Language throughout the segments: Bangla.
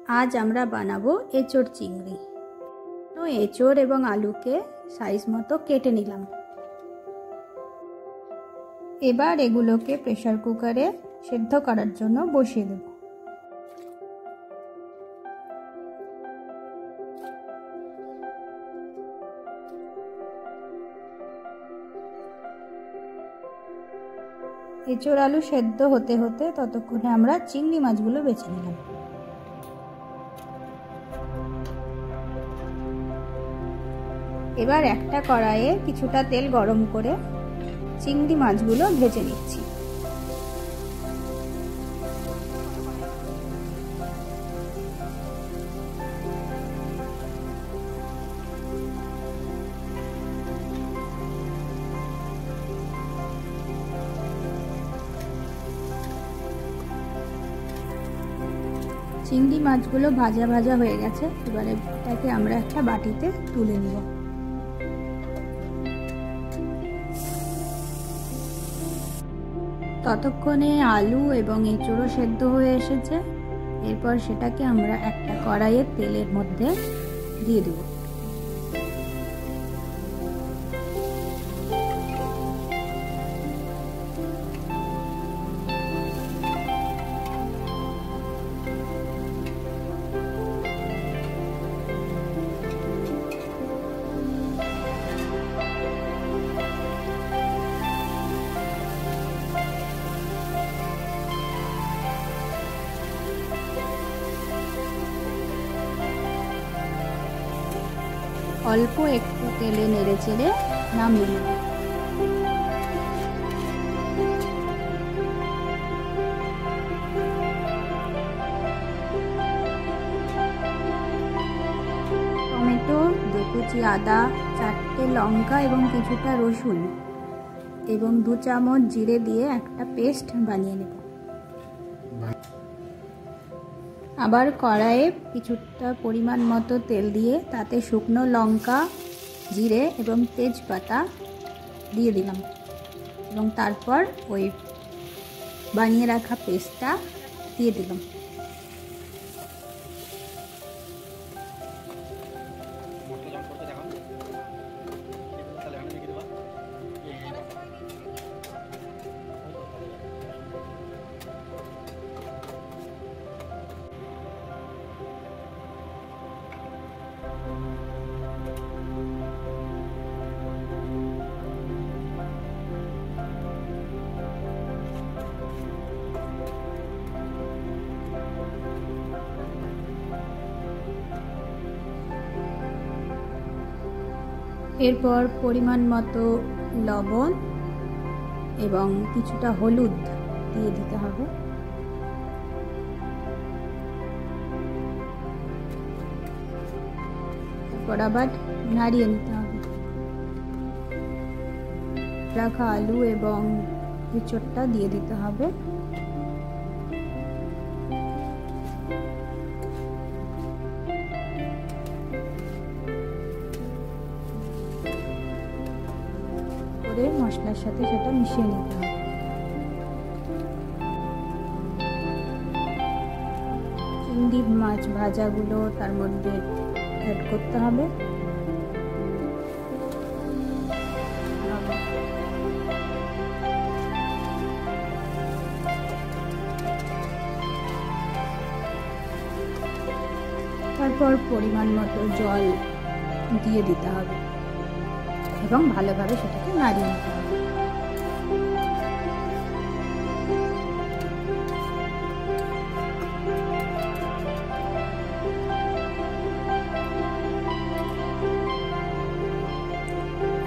আজ আমরা বানাবো এঁচোড় চিংড়ি। এঁচোড় এবং আলুকে সাইজ মতো কেটে নিলাম। এবার এগুলোকে প্রেসার কুকারে সেদ্ধ করার জন্য বসিয়ে দেব। এঁচোড় আলু সেদ্ধ হতে হতে ততক্ষণে আমরা চিংড়ি মাছগুলো বেছে নিলাম। এবার একটা কড়াইয়ে কিছুটা তেল গরম করে চিংড়ি মাছগুলো ভেজে নিচ্ছি। চিংড়ি মাছগুলো ভাজা ভাজা হয়ে গেছে। এবারে এটাকে আমরা একটা বাটিতে তুলে নেব। ততক্ষণে আলু এবং এঁচোড়ও সেদ্ধ হয়ে এসেছে। এরপর সেটাকে আমরা একটা কড়াইয়ের তেলের মধ্যে দিয়ে দেব। অল্প একটু তেলে নেড়ে চেড়ে নামিয়ে নেব। টমেটো, 2 কুচি আদা, 4টে লঙ্কা এবং কিছুটা রসুন এবং 2 চামচ জিরে দিয়ে একটা পেস্ট বানিয়ে নেব। আবার কড়াইয়ে কিছুটা পরিমাণ মতো তেল দিয়ে তাতে শুকনো লঙ্কা, জিরে এবং তেজপাতা দিয়ে দিলাম এবং তারপর ওই বানিয়ে রাখা পেস্টটা দিয়ে দিলাম। এরপর পরিমাণ মতো লবণ এবং কিছুটা হলুদ দিয়ে দিতে হবে। এরপর আবার নাড়িয়ে নিতে হবে। রাখা আলু এবং এঁচোড়টা দিয়ে দিতে হবে। মশলার সাথে সেটা মিশিয়ে নিতে হবে। চিংড়ি মাছ ভাজাগুলো তার মধ্যে অ্যাড করতে হবে। তারপর পরিমাণ মতো জল দিয়ে দিতে হবে এবং ভালোভাবে সেটাকে নাড়িয়ে নিতে হবে।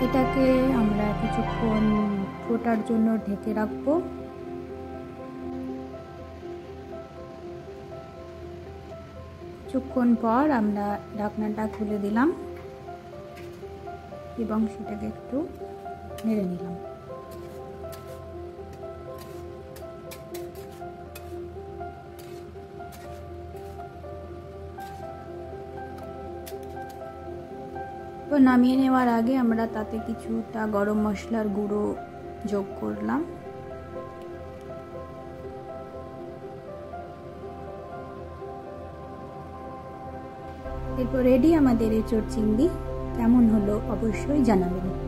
এটাকে আমরা কিছুক্ষণ ফোটার জন্য ঢেকে রাখবো। কিছুক্ষণ পর আমরা ঢাকনাটা খুলে দিলাম এবং সেটাকে একটু নেড়ে নিলাম। তো নামিয়ে নেওয়ার আগে আমরা তাতে কিছুটা গরম মশলার গুঁড়ো যোগ করলাম। এরপর রেডি আমাদের এঁচোড় চিংড়ি। কেমন হলো অবশ্যই জানাবেন।